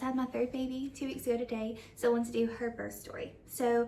just had my third baby 2 weeks ago today, so I wanted to do her birth story. So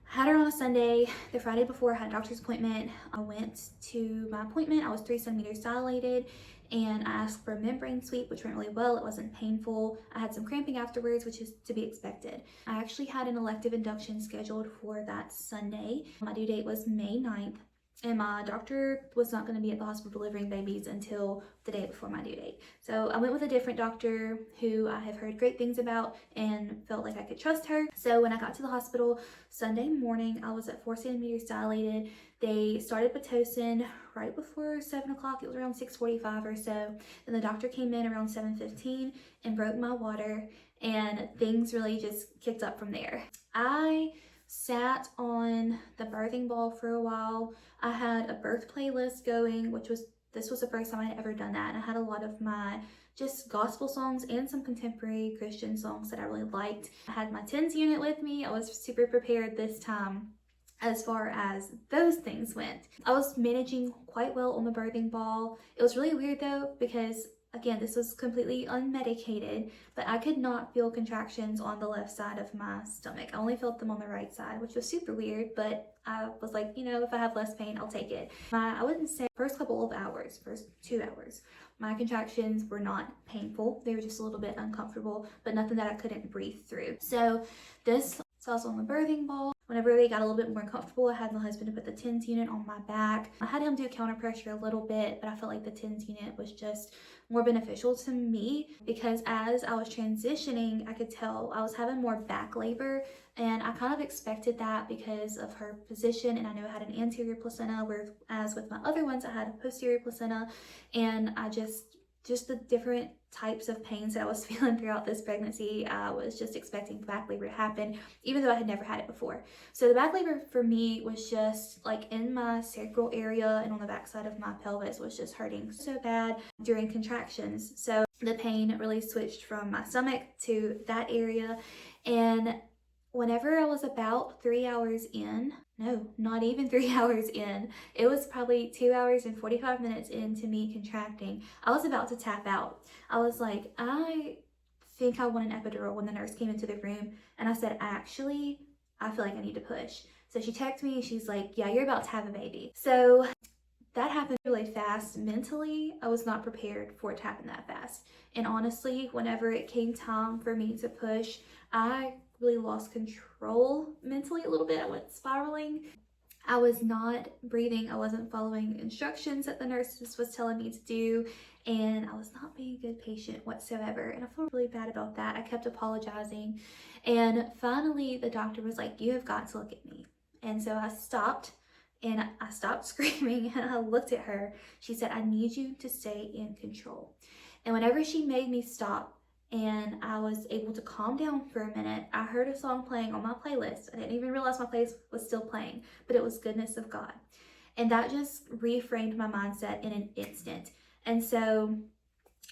I had her on a Sunday. The Friday before I had a doctor's appointment. I went to my appointment. I was 3 centimeters dilated and I asked for a membrane sweep, which went really well. It wasn't painful. I had some cramping afterwards, which is to be expected. I actually had an elective induction scheduled for that Sunday. My due date was May 9th. And my doctor was not going to be at the hospital delivering babies until the day before my due date. So I went with a different doctor who I have heard great things about and felt like I could trust her. So when I got to the hospital Sunday morning, I was at 4 centimeters dilated. They started Pitocin right before 7 o'clock. It was around 6:45 or so. Then the doctor came in around 7:15 and broke my water, and things really just kicked up from there. I sat on the birthing ball for a while. I had a birth playlist going, this was the first time I had ever done that. And I had a lot of my just gospel songs and some contemporary Christian songs that I really liked. I had my TENS unit with me. I was super prepared this time as far as those things went. I was managing quite well on the birthing ball. It was really weird though, because again, this was completely unmedicated, but I could not feel contractions on the left side of my stomach. I only felt them on the right side, which was super weird, but I was like, you know, if I have less pain, I'll take it. I wouldn't say first 2 hours, my contractions were not painful. They were just a little bit uncomfortable, but nothing that I couldn't breathe through. So I was on the birthing ball. Whenever they got a little bit more uncomfortable, I had my husband put the TENS unit on my back. I had him do counter pressure a little bit, but I felt like the TENS unit was just more beneficial to me because as I was transitioning, I could tell I was having more back labor, and I kind of expected that because of her position, and I know I had an anterior placenta, whereas with my other ones, I had a posterior placenta, and I just the different types of pains that I was feeling throughout this pregnancy, I was just expecting back labor to happen, even though I had never had it before. So the back labor for me was just like in my sacral area and on the back side of my pelvis was just hurting so bad during contractions. So the pain really switched from my stomach to that area. And whenever I was about 3 hours in, no, not even 3 hours in, it was probably 2 hours and 45 minutes into me contracting, I was about to tap out. I was like, I think I want an epidural when the nurse came into the room, and I said, I feel like I need to push. So she texted me, she's like, yeah, you're about to have a baby. So that happened really fast. Mentally, I was not prepared for it to happen that fast. And honestly, whenever it came time for me to push, I really lost control mentally a little bit. I went spiraling. I was not breathing. I wasn't following instructions that the nurse was telling me to do, and I was not being a good patient whatsoever. And I feel really bad about that. I kept apologizing, and finally the doctor was like, you have got to look at me. And so I stopped, and I stopped screaming, and I looked at her. She said, I need you to stay in control. And whenever she made me stop and I was able to calm down for a minute, I heard a song playing on my playlist. I didn't even realize my playlist was still playing, but it was Goodness of God. And that just reframed my mindset in an instant. And so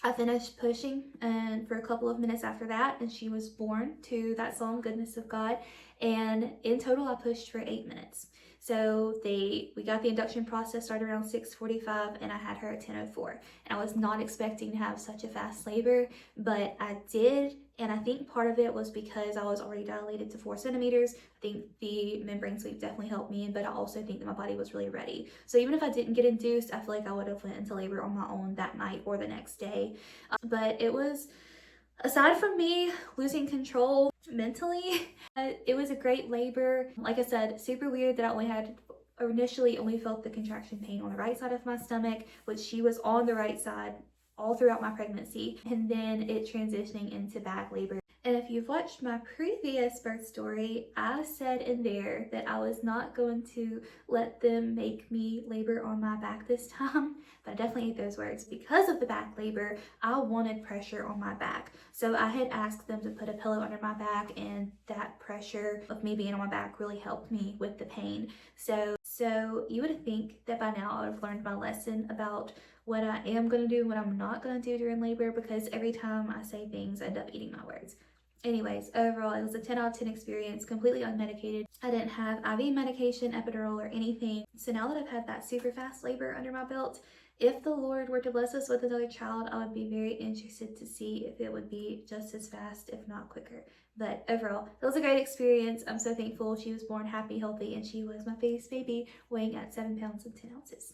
I finished pushing and for a couple of minutes after that, and she was born to that song, Goodness of God. And in total, I pushed for 8 minutes. So we got the induction process started around 6:45, and I had her at 10:04. And I was not expecting to have such a fast labor, but I did. And I think part of it was because I was already dilated to 4 centimeters. I think the membrane sweep definitely helped me, but I also think that my body was really ready. So even if I didn't get induced, I feel like I would have went into labor on my own that night or the next day. But it was, aside from me losing control mentally, it was a great labor. Like I said, super weird that I initially only felt the contraction pain on the right side of my stomach, which she was on the right side all throughout my pregnancy, and then it transitioning into back labor. And if you've watched my previous birth story, I said in there that I was not going to let them make me labor on my back this time, but I definitely ate those words. Because of the back labor, I wanted pressure on my back. So I had asked them to put a pillow under my back, and that pressure of me being on my back really helped me with the pain. So you would think that by now I would have learned my lesson about what I am going to do and what I'm not going to do during labor, because every time I say things, I end up eating my words. Anyways, overall, it was a 10 out of 10 experience, completely unmedicated. I didn't have IV medication, epidural, or anything. So now that I've had that super fast labor under my belt, If the Lord were to bless us with another child, I would be very interested to see if it would be just as fast, if not quicker. But overall, it was a great experience. I'm so thankful she was born happy, healthy, and she was my biggest baby, weighing at 7 pounds and 10 ounces.